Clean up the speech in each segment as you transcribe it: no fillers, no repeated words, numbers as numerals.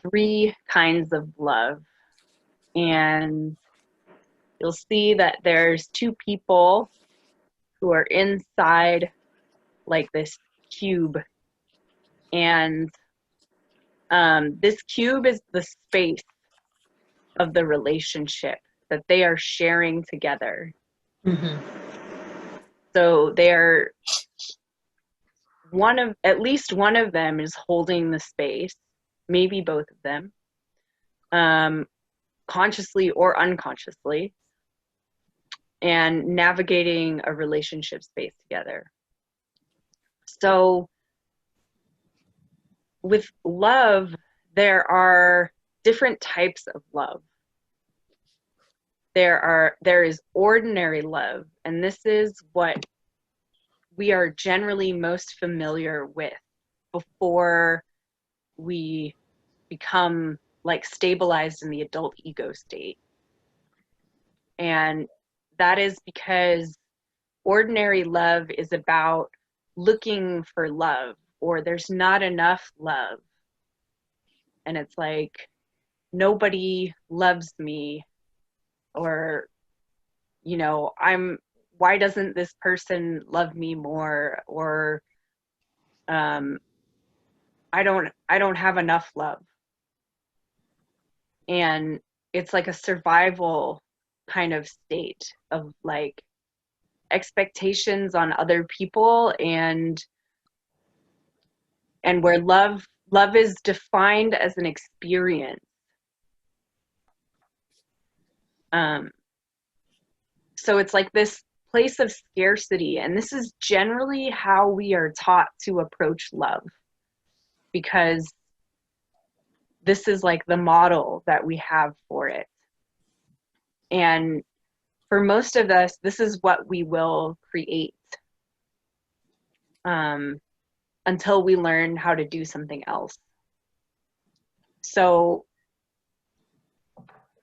three kinds of love. And you'll see that there's two people who are inside like this cube. And this cube is the space of the relationship that they are sharing together. Mm-hmm. So they're at least one of them is holding the space, maybe both of them, consciously or unconsciously, and navigating a relationship space together. So with love, there are different types of love. There is ordinary love, and this is what we are generally most familiar with before we become like stabilized in the adult ego state. And that is because ordinary love is about looking for love, or there's not enough love. And it's like, nobody loves me, or, you know, why doesn't this person love me more? Or, I don't have enough love. And it's like a survival kind of state of like expectations on other people, and where love is defined as an experience. So it's like this place of scarcity, and this is generally how we are taught to approach love, because this is like the model that we have for it. And for most of us, this is what we will create until we learn how to do something else. So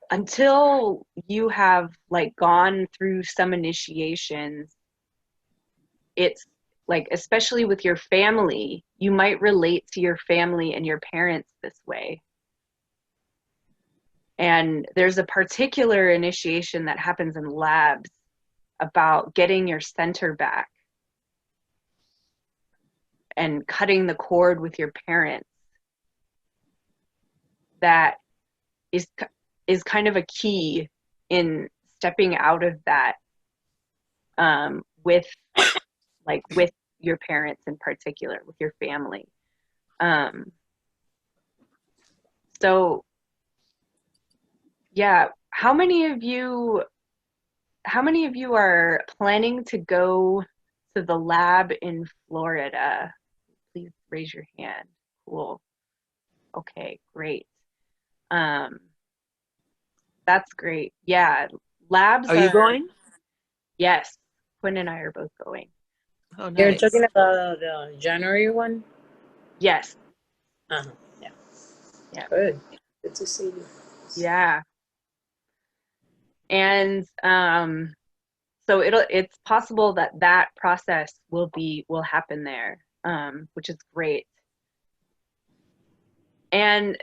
until you have like gone through some initiations, it's like, especially with your family, you might relate to your family and your parents this way. And there's a particular initiation that happens in labs about getting your center back and cutting the cord with your parents. That is kind of a key in stepping out of that, with your parents in particular, with your family. So yeah, how many of you are planning to go to the lab in Florida? Please raise your hand. Cool. Okay, great. That's great. Yeah, labs Are you going? Yes, Quinn and I are both going. Oh, You're nice. talking about the January one? Yes. Uh-huh. Yeah. Yeah. Good. Good to see you. Yeah. And so it's possible that process will happen there, which is great. And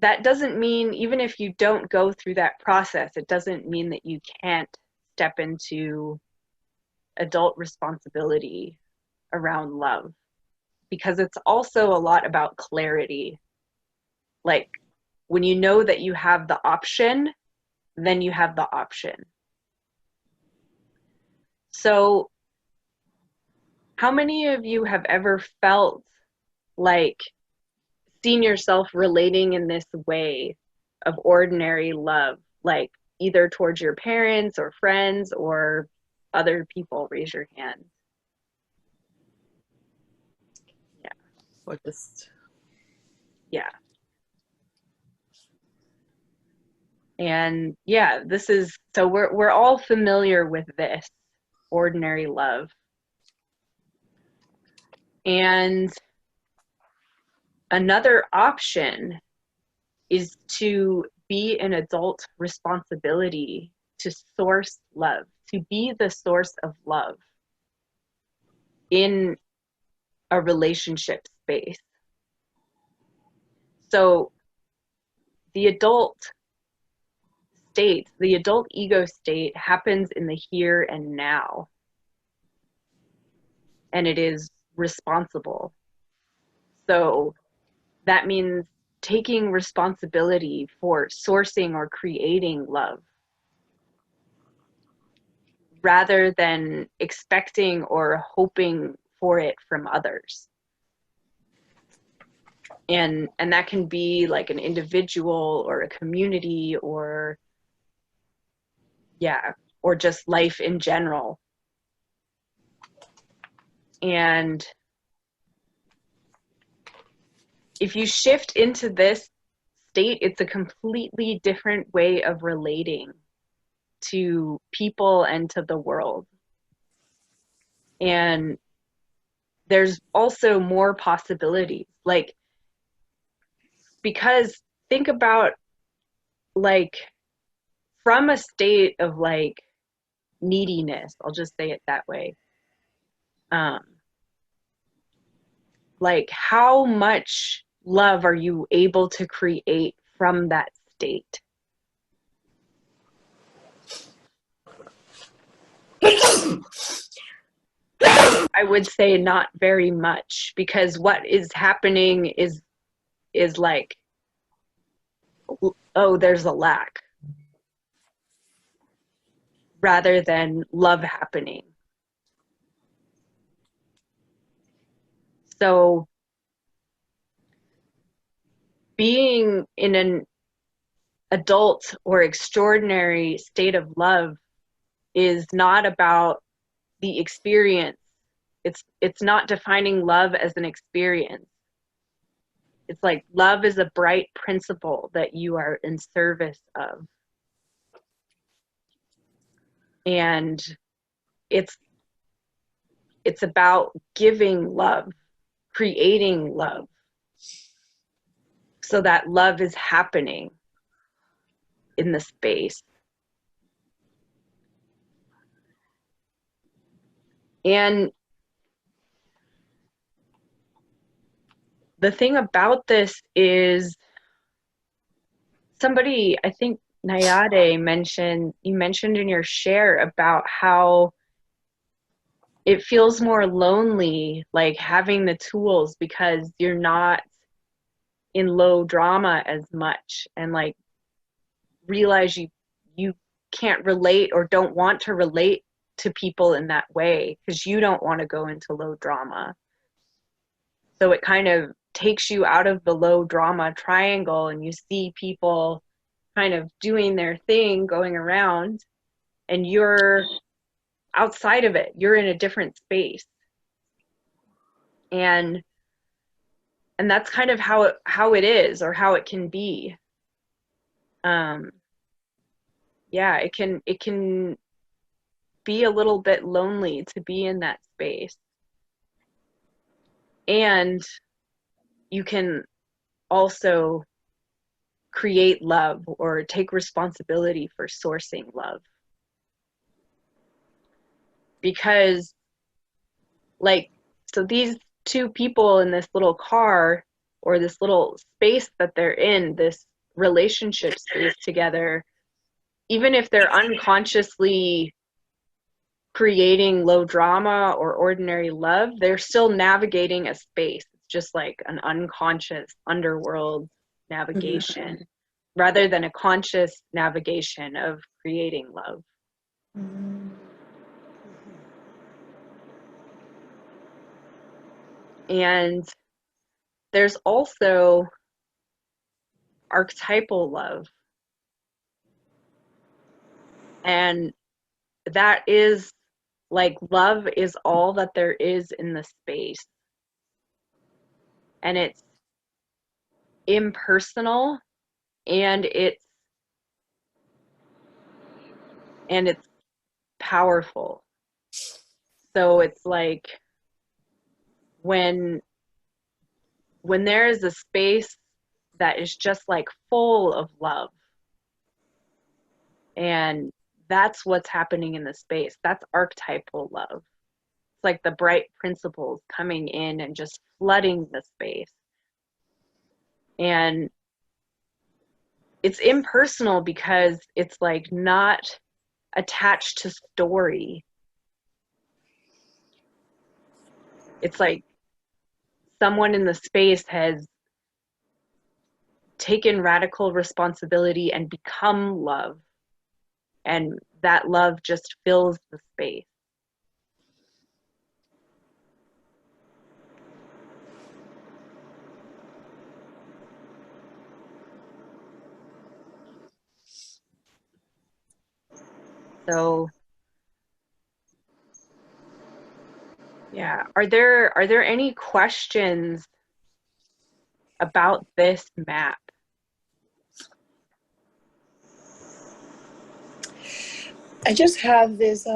that doesn't mean, even if you don't go through that process, it doesn't mean that you can't step into adult responsibility around love, because it's also a lot about clarity. Like, when you know that you have the option, then you have the option. So how many of you have ever felt like seen yourself relating in this way of ordinary love, like either towards your parents or friends or other people? Raise your hand. Yeah. What just? Yeah. And yeah, this is, so we're all familiar with this ordinary love. And another option is to be an adult responsibility to source love, to be the source of love in a relationship space. So the adult state, the adult ego state happens in the here and now. And it is responsible. So that means taking responsibility for sourcing or creating love rather than expecting or hoping for it from others. And that can be like an individual or a community or just life in general. And if you shift into this state, it's a completely different way of relating to people and to the world. And there's also more possibilities. Like, because think about, like, from a state of like neediness, I'll just say it that way. Like, how much love are you able to create from that state? I would say not very much, because what is happening is like, oh, there's a lack, rather than love happening. So being in an adult or extraordinary state of love is not about the experience. It's not defining love as an experience. It's like love is a bright principle that you are in service of. And it's about giving love, creating love, so that love is happening in the space. And the thing about this is, somebody, I think Nayade you mentioned in your share about how it feels more lonely, like having the tools, because you're not in low drama as much, and like realize you can't relate or don't want to relate to people in that way because you don't want to go into low drama. So it kind of takes you out of the low drama triangle, and you see people kind of doing their thing, going around, and you're outside of it. You're in a different space. And that's kind of how it is, or how it can be. It can be a little bit lonely to be in that space. And you can also create love or take responsibility for sourcing love. Because, like, so these two people in this little car, or this little space that they're in, this relationship space together, even if they're unconsciously creating low drama or ordinary love, they're still navigating a space. It's just like an unconscious underworld navigation, mm-hmm. rather than a conscious navigation of creating love. Mm-hmm. And there's also archetypal love. And that is like, love is all that there is in the space. And it's impersonal, and it's powerful. So it's like, when there is a space that is just like full of love, and that's what's happening in the space, that's archetypal love. It's like the bright principles coming in and just flooding the space. And it's impersonal because it's like not attached to story. It's like someone in the space has taken radical responsibility and become love, and that love just fills the space. So yeah, are there any questions about this map? I just have this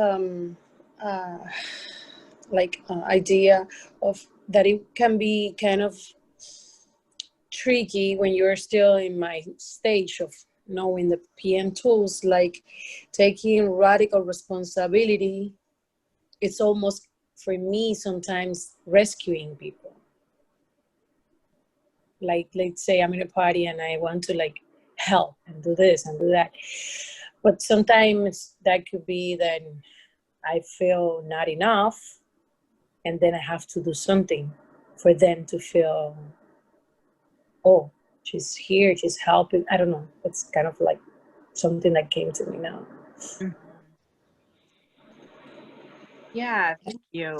idea of that it can be kind of tricky when you're still in my stage of knowing the PM tools, like taking radical responsibility. It's almost, for me, sometimes rescuing people. Like, let's say I'm in a party and I want to like help and do this and do that. But sometimes that could be then I feel not enough, and then I have to do something for them to feel, oh, she's here, she's helping. I don't know. It's kind of like something that came to me now. Mm-hmm. Yeah, thank you.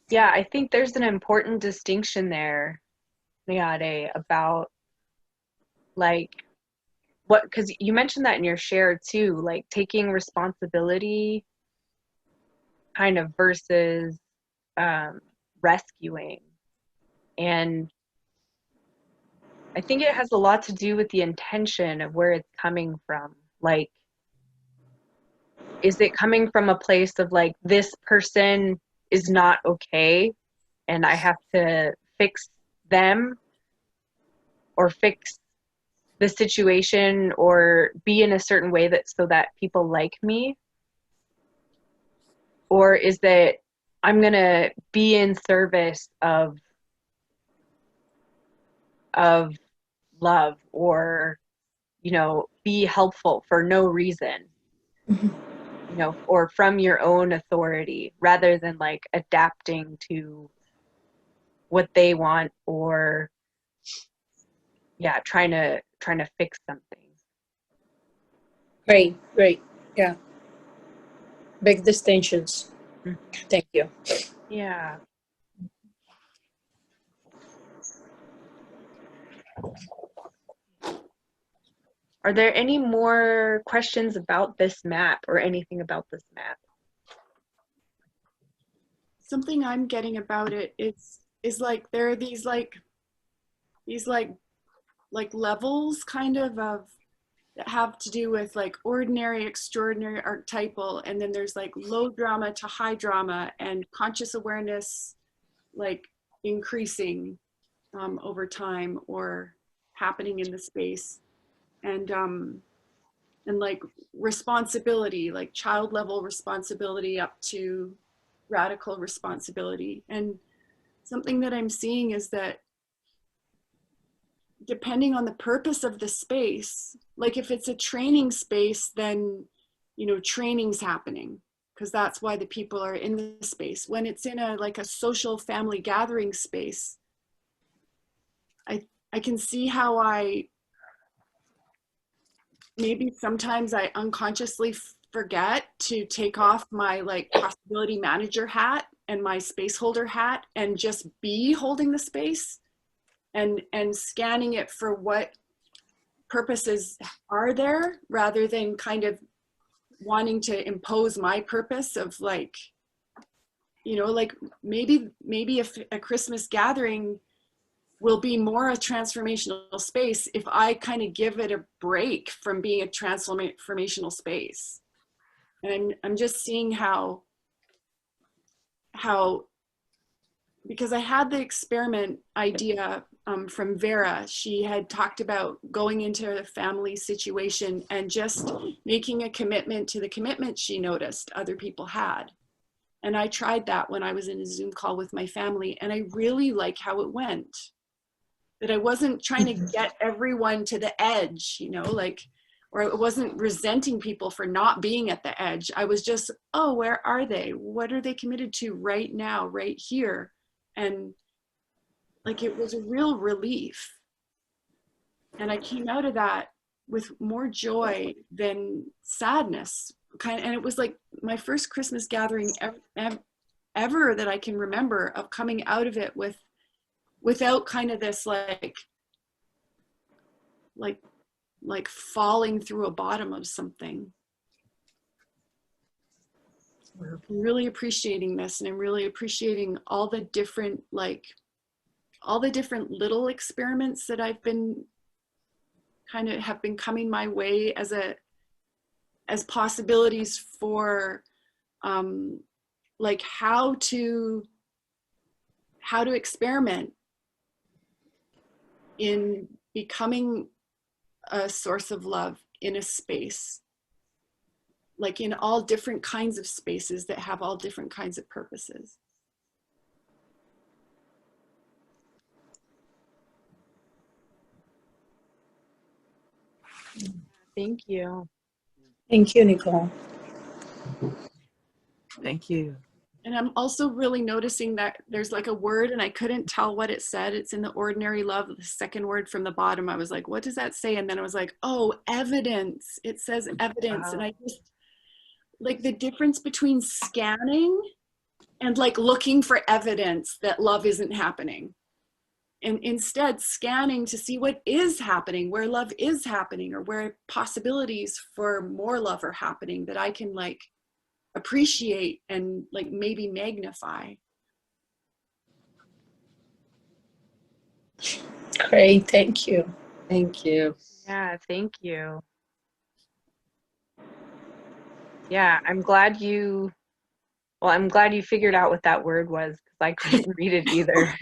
Yeah, I think there's an important distinction there, Niade, about like what, because you mentioned that in your share too, like taking responsibility kind of versus rescuing. And I think it has a lot to do with the intention of where it's coming from. Like, is it coming from a place of like, this person is not okay and I have to fix them or fix the situation or be in a certain way that so that people like me? Or is that I'm gonna be in service of love, or be helpful for no reason, or from your own authority, rather than like adapting to what they want, or trying to fix something. Great, yeah, big distinctions. Mm-hmm. Thank you. Yeah. Are there any more questions about this map or anything about this map? Something I'm getting about it is like there are these levels kind of that have to do with like ordinary, extraordinary, archetypal, and then there's like low drama to high drama, and conscious awareness like increasing over time or happening in the space, and like responsibility, like child level responsibility up to radical responsibility. And something that I'm seeing is that depending on the purpose of the space, like if it's a training space, then training's happening because that's why the people are in the space. When it's in a social family gathering space, I can see how maybe sometimes I unconsciously forget to take off my possibility manager hat and my space holder hat and just be holding the space and scanning it for what purposes are there, rather than kind of wanting to impose my purpose of maybe if a Christmas gathering will be more a transformational space if I kind of give it a break from being a transformational space. And I'm just seeing how, because I had the experiment idea from Vera. She had talked about going into a family situation and just making a commitment to the commitment she noticed other people had. And I tried that when I was in a Zoom call with my family, and I really like how it went. that I wasn't trying to get everyone to the edge, you know, like, or I wasn't resenting people for not being at the edge. I was just, oh, where are they? What are they committed to right now, right here? And like, it was a real relief. And I came out of that with more joy than sadness. And it was like my first Christmas gathering ever that I can remember, of coming out of it without kind of this like falling through a bottom of something. I'm really appreciating this, and I'm really appreciating all the different little experiments that I've been have been coming my way as possibilities for like how to experiment in becoming a source of love in a space, like in all different kinds of spaces that have all different kinds of purposes. Thank you. Thank you, Nicole. Thank you. And I'm also really noticing that there's like a word, and I couldn't tell what it said. It's in the ordinary love, the second word from the bottom. I was like, what does that say? And then I was like, oh, evidence. It says evidence. And I just, like, the difference between scanning and like looking for evidence that love isn't happening. And instead scanning to see what is happening, where love is happening, or where possibilities for more love are happening that I can like appreciate and like maybe magnify. Great, thank you. Thank you. Yeah, thank you. Yeah, I'm glad you figured out what that word was, because I couldn't read it either.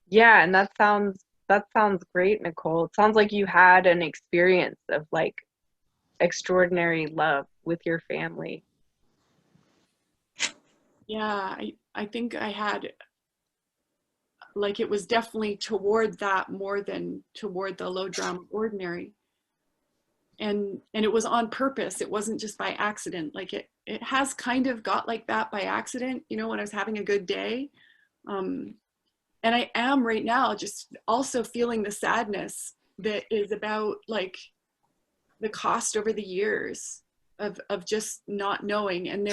Yeah, and that sounds great, Nicole. It sounds like you had an experience of like extraordinary love with your family. Yeah, I think I had, like, it was definitely toward that more than toward the low drama ordinary. And it was on purpose. It wasn't just by accident. Like it has kind of got like that by accident, you know, when I was having a good day. And I am right now just also feeling the sadness that is about like the cost over the years of just not knowing. And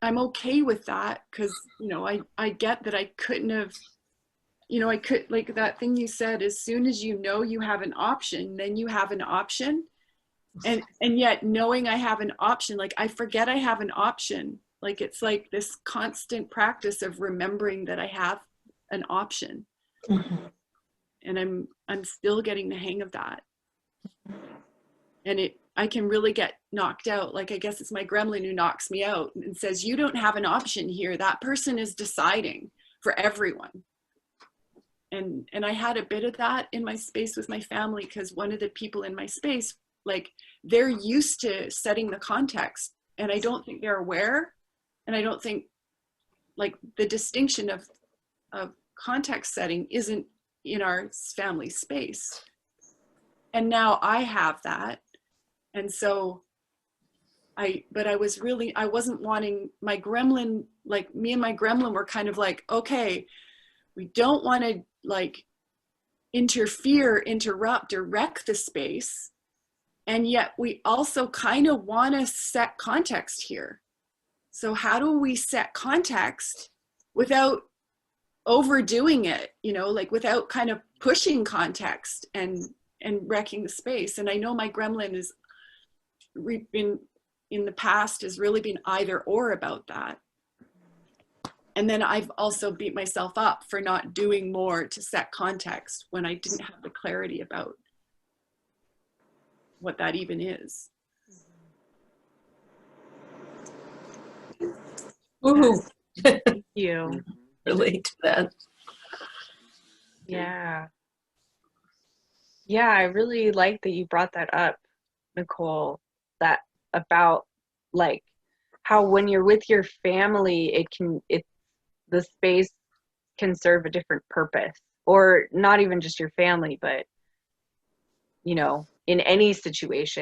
I'm okay with that, because, you know, I get that I couldn't have, you know, I could, like that thing you said, as soon as you know you have an option, then you have an option. And yet knowing I have an option, like I forget I have an option. Like it's like this constant practice of remembering that I have an option. Mm-hmm. And I'm still getting the hang of that. And I can really get knocked out. Like, I guess it's my gremlin who knocks me out and says, you don't have an option here. That person is deciding for everyone. And I had a bit of that in my space with my family, because one of the people in my space, like, they're used to setting the context, and I don't think they're aware. And I don't think, like, the distinction of context setting isn't in our family space. And now I have that. And so I wasn't wanting my gremlin, like me and my gremlin were kind of like, okay, we don't want to like interfere, interrupt, or wreck the space. And yet we also kind of want to set context here. So how do we set context without overdoing it, you know, like without kind of pushing context and wrecking the space? And I know my gremlin is been in the past has really been either or about that. And then I've also beat myself up for not doing more to set context when I didn't have the clarity about what that even is. Woohoo. Thank you. Relate to that. Yeah. Yeah, I really like that you brought that up, Nicole, that about like how when you're with your family, the space can serve a different purpose, or not even just your family, but, you know, in any situation.